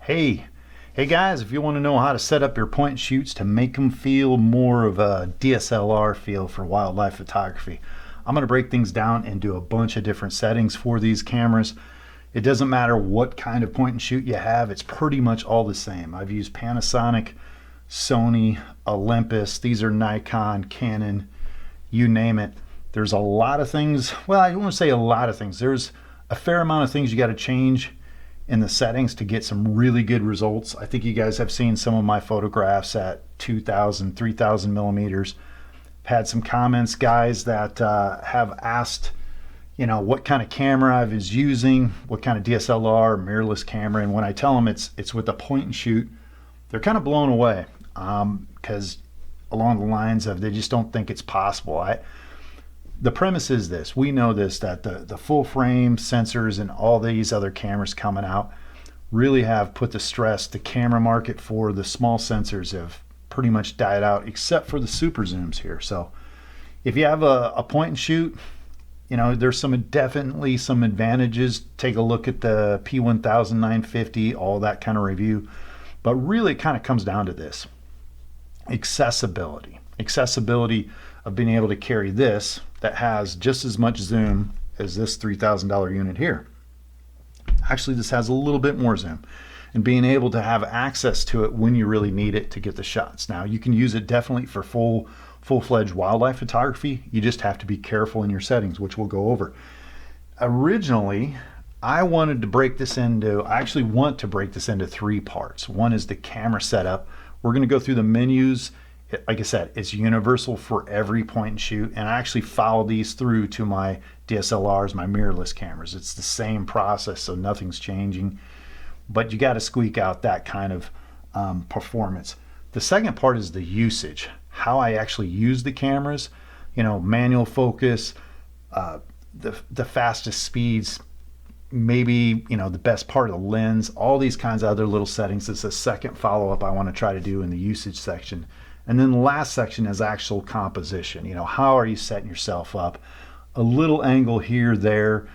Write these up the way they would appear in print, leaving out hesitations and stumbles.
Hey guys, if you want to know how to set up your point and shoots to make them feel more of a DSLR feel for wildlife photography, I'm going to break things down and do a bunch of different settings for these cameras. It doesn't matter what kind of point and shoot you have, it's pretty much all the same. I've used Panasonic, Sony, Olympus, these are Nikon, Canon, you name it. There's a lot of things, well, I don't want to say a lot of things, there's a fair amount of things you got to change in the settings to get some really good results. I think you guys have seen some of my photographs at 2,000, 3,000 millimeters. I've had some comments, guys, that have asked, you know, what kind of camera I was using, what kind of DSLR, mirrorless camera, and when I tell them it's with a point and shoot, they're kind of blown away because along the lines of they just don't think it's possible. The premise is this, we know this, that the full frame sensors and all these other cameras coming out really have put the stress. The camera market for the small sensors have pretty much died out except for the super zooms here. So if you have a point and shoot, you know, there's definitely some advantages. Take a look at the P1000, 950, all that kind of review. But really it kind of comes down to this, accessibility of being able to carry this that has just as much zoom as this $3,000 unit here. Actually, this has a little bit more zoom, and being able to have access to it when you really need it to get the shots. Now, you can use it definitely for full-fledged wildlife photography. You just have to be careful in your settings, which we'll go over. Originally, I want to break this into three parts. One is the camera setup. We're going to go through the menus. Like I said, it's universal for every point and shoot, and I actually follow these through to my DSLRs, my mirrorless cameras. It's the same process, so nothing's changing, but you got to squeak out that kind of performance. The second part is the usage, how I actually use the cameras, you know, manual focus, the fastest speeds, maybe, you know, the best part of the lens, all these kinds of other little settings. It's a second follow-up I want to try to do in the usage section. And then the last section is actual composition. You know, how are you setting yourself up? A little angle here, there,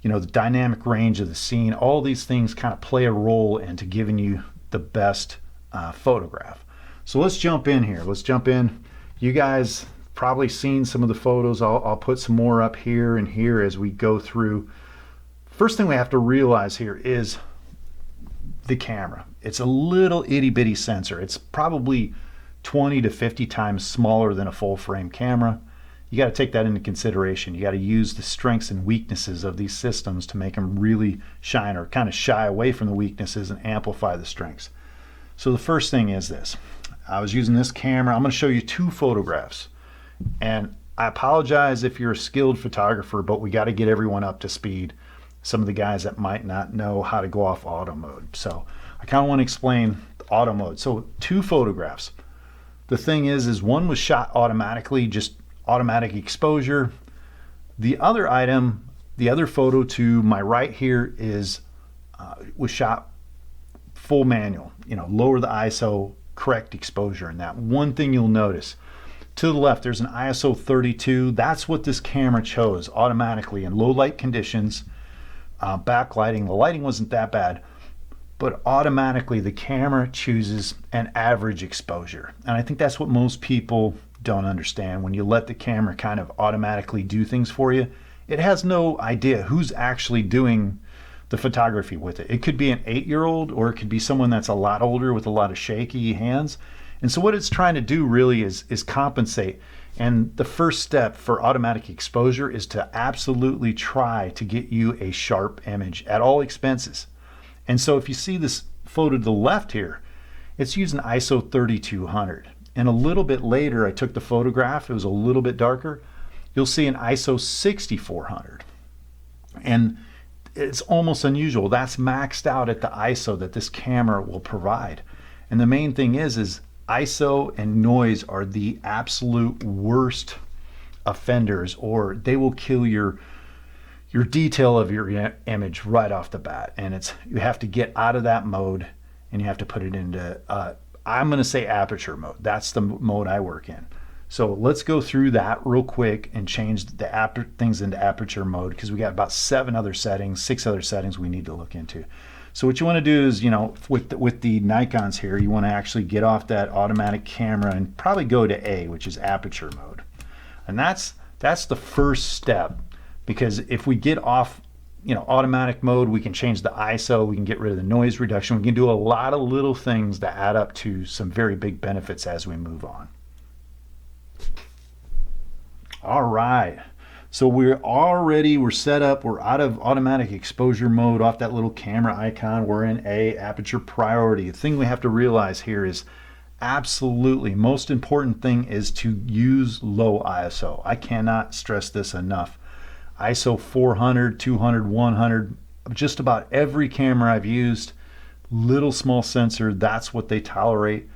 you know, the dynamic range of the scene, all these things kind of play a role into giving you the best photograph. So let's jump in here. Let's jump in. You guys probably seen some of the photos. I'll put some more up here and here as we go through. First thing we have to realize here is the camera. It's a little itty bitty sensor. It's probably 20 to 50 times smaller than a full frame camera. You got to take that into consideration. You got to use the strengths and weaknesses of these systems to make them really shine, or kind of shy away from the weaknesses and amplify the strengths. So the first thing is this. I was using this camera. I'm going to show you two photographs, and I apologize if you're a skilled photographer, but we got to get everyone up to speed. Some of the guys that might not know how to go off auto mode. So I kind of want to explain the auto mode. So two photographs. The thing is one was shot automatically, just automatic exposure. The other item, the other photo to my right here was shot full manual. You know, lower the ISO, correct exposure. And that one thing you'll notice to the left, there's an ISO 32. That's what this camera chose automatically in low light conditions. Backlighting, the lighting wasn't that bad, but automatically the camera chooses an average exposure. And I think that's what most people don't understand. When you let the camera kind of automatically do things for you, it has no idea who's actually doing the photography with it. It could be an 8-year-old, or it could be someone that's a lot older with a lot of shaky hands. And so what it's trying to do really is compensate. And the first step for automatic exposure is to absolutely try to get you a sharp image at all expenses. And so if you see this photo to the left here, it's using ISO 3200. And a little bit later, I took the photograph, it was a little bit darker. You'll see an ISO 6400. And it's almost unusual. That's maxed out at the ISO that this camera will provide. And the main thing is ISO and noise are the absolute worst offenders, or they will kill your detail of your image right off the bat. And you have to get out of that mode, and you have to put it into I'm going to say aperture mode. That's the mode I work in. So let's go through that real quick and change things into aperture mode, because we got about 6 other settings we need to look into. So what you want to do is, you know, with the Nikons here, you want to actually get off that automatic camera and probably go to A, which is aperture mode. And that's the first step, because if we get off, you know, automatic mode, we can change the ISO, we can get rid of the noise reduction, we can do a lot of little things that add up to some very big benefits as we move on. All right. So we're set up, we're out of automatic exposure mode, off that little camera icon, we're in A, aperture priority. The thing we have to realize here is absolutely most important thing is to use low ISO. I cannot stress this enough. ISO 400, 200, 100, just about every camera I've used, little small sensor, that's what they tolerate.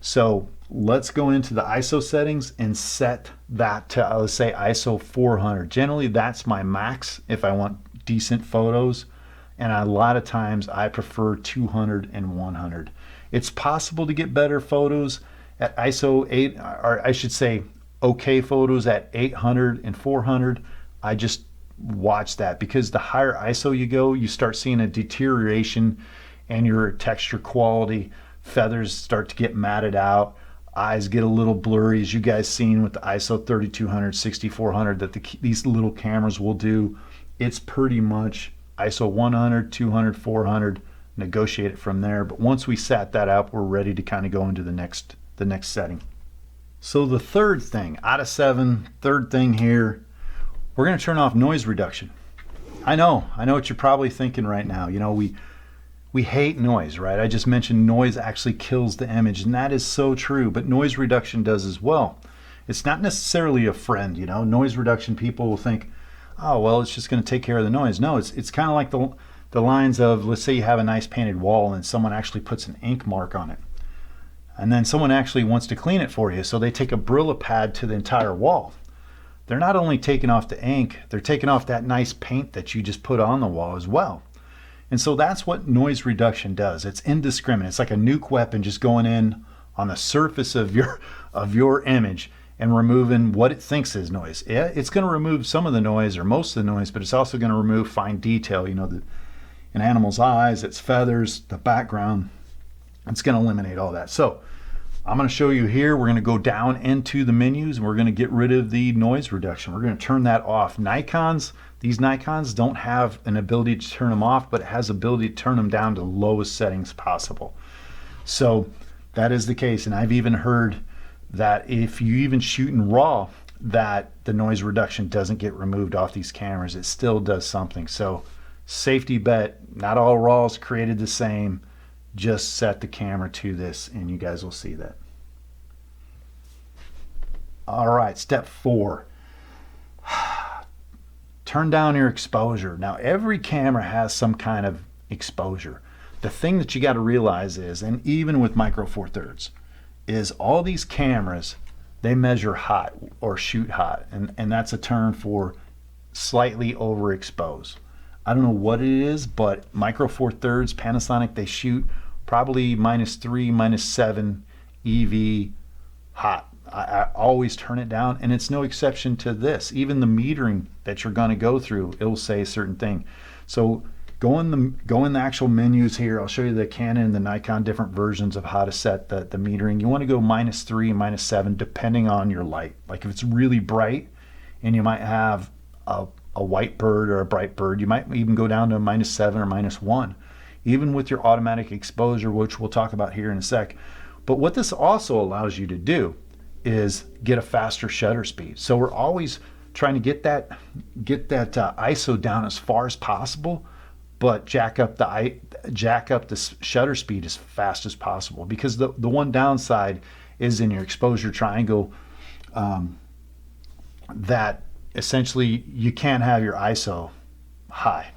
So let's go into the ISO settings and set that to, let's say, ISO 400. Generally, that's my max if I want decent photos. And a lot of times I prefer 200 and 100. It's possible to get better photos at ISO 8, or I should say okay photos at 800 and 400. I just watch that, because the higher ISO you go, you start seeing a deterioration in your texture quality. Feathers start to get matted out. Eyes get a little blurry, as you guys seen with the ISO 3200, 6400 that these little cameras will do. It's pretty much ISO 100, 200, 400, negotiate it from there. But once we set that up, we're ready to kind of go into the next setting. So the third thing out of 7, third thing here, we're going to turn off noise reduction. I know what you're probably thinking right now. You know, we hate noise, right? I just mentioned noise actually kills the image, and that is so true, but noise reduction does as well. It's not necessarily a friend, you know. Noise reduction, people will think, oh, well, it's just going to take care of the noise. No, it's kind of like the lines of, let's say you have a nice painted wall and someone actually puts an ink mark on it. And then someone actually wants to clean it for you, so they take a Brillo pad to the entire wall. They're not only taking off the ink, they're taking off that nice paint that you just put on the wall as well. And so that's what noise reduction does. It's indiscriminate. It's like a nuke weapon just going in on the surface of your image and removing what it thinks is noise. Yeah, it's going to remove some of the noise or most of the noise, but it's also going to remove fine detail. You know, an animal's eyes, its feathers, the background. It's going to eliminate all that. So I'm going to show you here. We're going to go down into the menus and we're going to get rid of the noise reduction. We're going to turn that off. These Nikons don't have an ability to turn them off, but it has ability to turn them down to the lowest settings possible. So that is the case. And I've even heard that if you even shoot in RAW, that the noise reduction doesn't get removed off these cameras. It still does something. So safety bet, not all RAW is created the same. Just set the camera to this and you guys will see that. All right, step 4. Turn down your exposure. Now every camera has some kind of exposure. The thing that you got to realize is, and even with Micro Four Thirds, is all these cameras, they measure hot or shoot hot, and that's a term for slightly overexposed. I don't know what it is, but Micro Four Thirds, Panasonic, they shoot probably -3, -7 EV hot. I always turn it down, and it's no exception to this. Even the metering that you're going to go through, it'll say a certain thing. So go in the actual menus here. I'll show you the Canon and the Nikon different versions of how to set the metering. You want to go -3 and -7 depending on your light. Like if it's really bright and you might have a white bird or a bright bird, you might even go down to -7 or -1. Even with your automatic exposure, which we'll talk about here in a sec. But what this also allows you to do is get a faster shutter speed. So we're always trying to get that ISO down as far as possible, but jack up the shutter speed as fast as possible. Because the one downside is in your exposure triangle, that essentially you can't have your ISO high.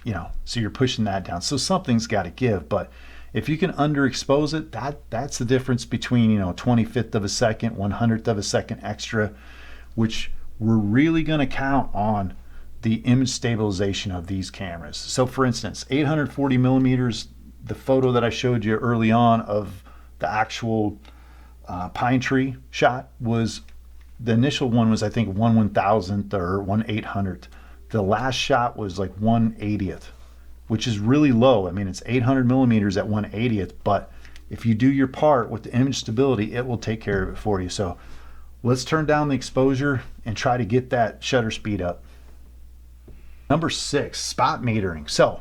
You know, so you're pushing that down. So something's got to give. But if you can underexpose it, that's the difference between, you know, 25th of a second, 100th of a second extra, which we're really going to count on the image stabilization of these cameras. So for instance, 840 millimeters, the photo that I showed you early on of the actual pine tree shot was, the initial one was I think 1/1000th or 1/800th. The last shot was like 1/80th, which is really low. I mean, it's 800 millimeters at 1/80th, but if you do your part with the image stability, it will take care of it for you. So let's turn down the exposure and try to get that shutter speed up. Number 6, spot metering. So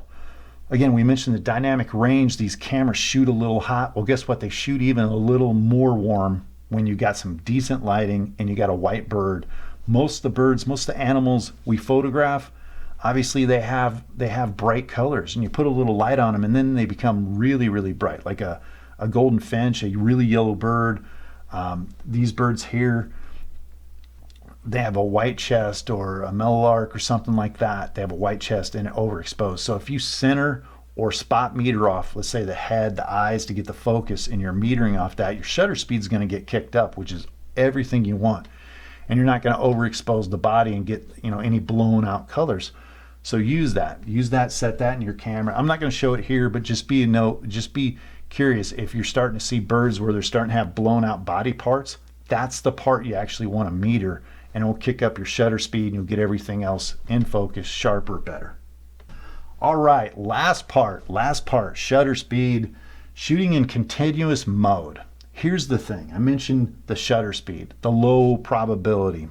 again, we mentioned the dynamic range. These cameras shoot a little hot. Well, guess what? They shoot even a little more warm when you got some decent lighting and you got a white bird. Most of the birds, most of the animals we photograph, obviously they have bright colors, and you put a little light on them and then they become really, really bright, like a golden finch, a really yellow bird. These birds here, they have a white chest, or a melallark or something like that. They have a white chest and overexposed. So if you center or spot meter off, let's say the head, the eyes, to get the focus, and you're metering off that, your shutter speed is going to get kicked up, which is everything you want. And you're not going to overexpose the body and get, you know, any blown out colors. So use that, set that in your camera. I'm not going to show it here, but just be curious. If you're starting to see birds where they're starting to have blown out body parts, that's the part you actually want to meter, and it will kick up your shutter speed and you'll get everything else in focus, sharper, better. All right, last part, shutter speed, shooting in continuous mode. Here's the thing. I mentioned the shutter speed, the low probability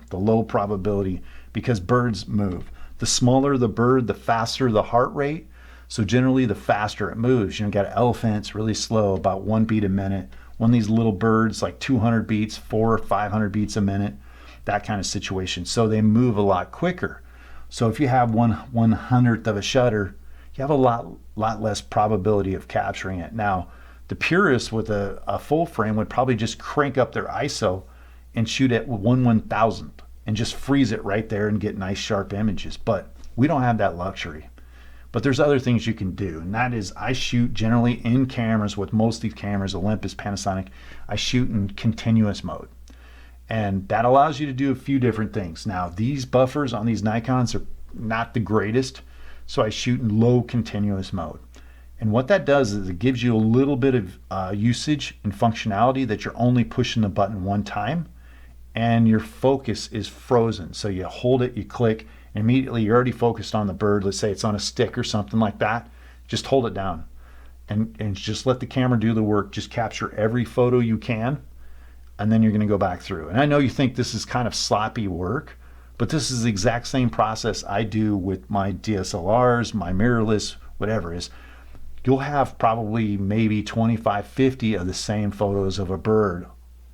because birds move. The smaller the bird, the faster the heart rate. So generally the faster it moves. You know, you got elephants really slow, about 1 beat a minute. One of these little birds, like 200 beats, 400 or 500 beats a minute, that kind of situation. So they move a lot quicker. So if you have 1/100th of a shutter, you have a lot less probability of capturing it. Now, the purists with a full frame would probably just crank up their ISO and shoot at 1/1000th and just freeze it right there and get nice sharp images. But we don't have that luxury. But there's other things you can do, and that is, I shoot generally in cameras with most of these cameras, Olympus, Panasonic, I shoot in continuous mode. And that allows you to do a few different things. Now, these buffers on these Nikons are not the greatest, so I shoot in low continuous mode. And what that does is it gives you a little bit of usage and functionality that you're only pushing the button one time, and your focus is frozen. So you hold it, you click, and immediately you're already focused on the bird. Let's say it's on a stick or something like that. Just hold it down and just let the camera do the work. Just capture every photo you can, and then you're going to go back through. And I know you think this is kind of sloppy work, but this is the exact same process I do with my DSLRs, my mirrorless, whatever it is. You'll have probably maybe 25, 50 of the same photos of a bird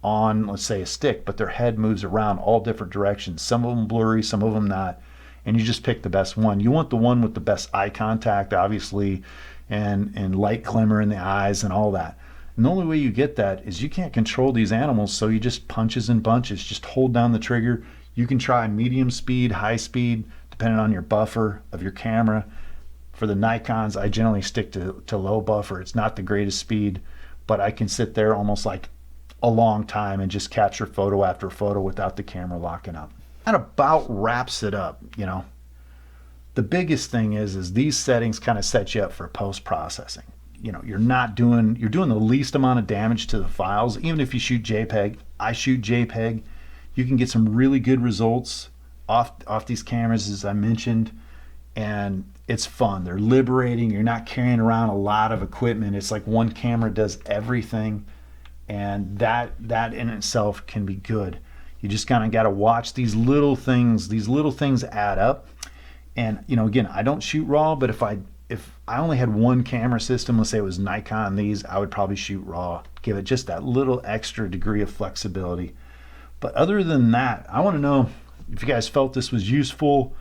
on, let's say, a stick, but their head moves around all different directions. Some of them blurry, some of them not. And you just pick the best one. You want the one with the best eye contact, obviously, and light glimmer in the eyes and all that. And the only way you get that is you can't control these animals, so you just punches and bunches. Just hold down the trigger. You can try medium speed, high speed, depending on your buffer of your camera. For the Nikons, I generally stick to low buffer. It's not the greatest speed, but I can sit there almost like a long time and just capture photo after photo without the camera locking up. That about wraps it up. You know, the biggest thing is these settings kind of set you up for post-processing. You know, you're doing the least amount of damage to the files. Even if you shoot JPEG, I shoot JPEG, you can get some really good results off these cameras, as I mentioned, and it's fun. They're liberating. You're not carrying around a lot of equipment. It's like one camera does everything, and that in itself can be good. You just kind of got to watch these little things. These little things add up. And, you know, again, I don't shoot RAW, but if I only had one camera system, let's say it was Nikon, I would probably shoot RAW, give it just that little extra degree of flexibility. But other than that, I want to know if you guys felt this was useful.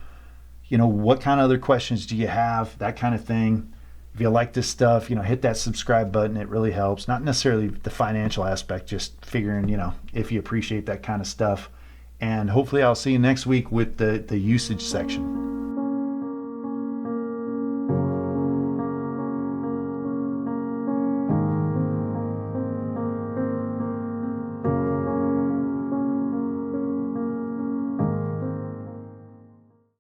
You know, what kind of other questions do you have? That kind of thing. If you like this stuff, you know, hit that subscribe button. It really helps. Not necessarily the financial aspect, just figuring, you know, if you appreciate that kind of stuff. And hopefully I'll see you next week with the usage section.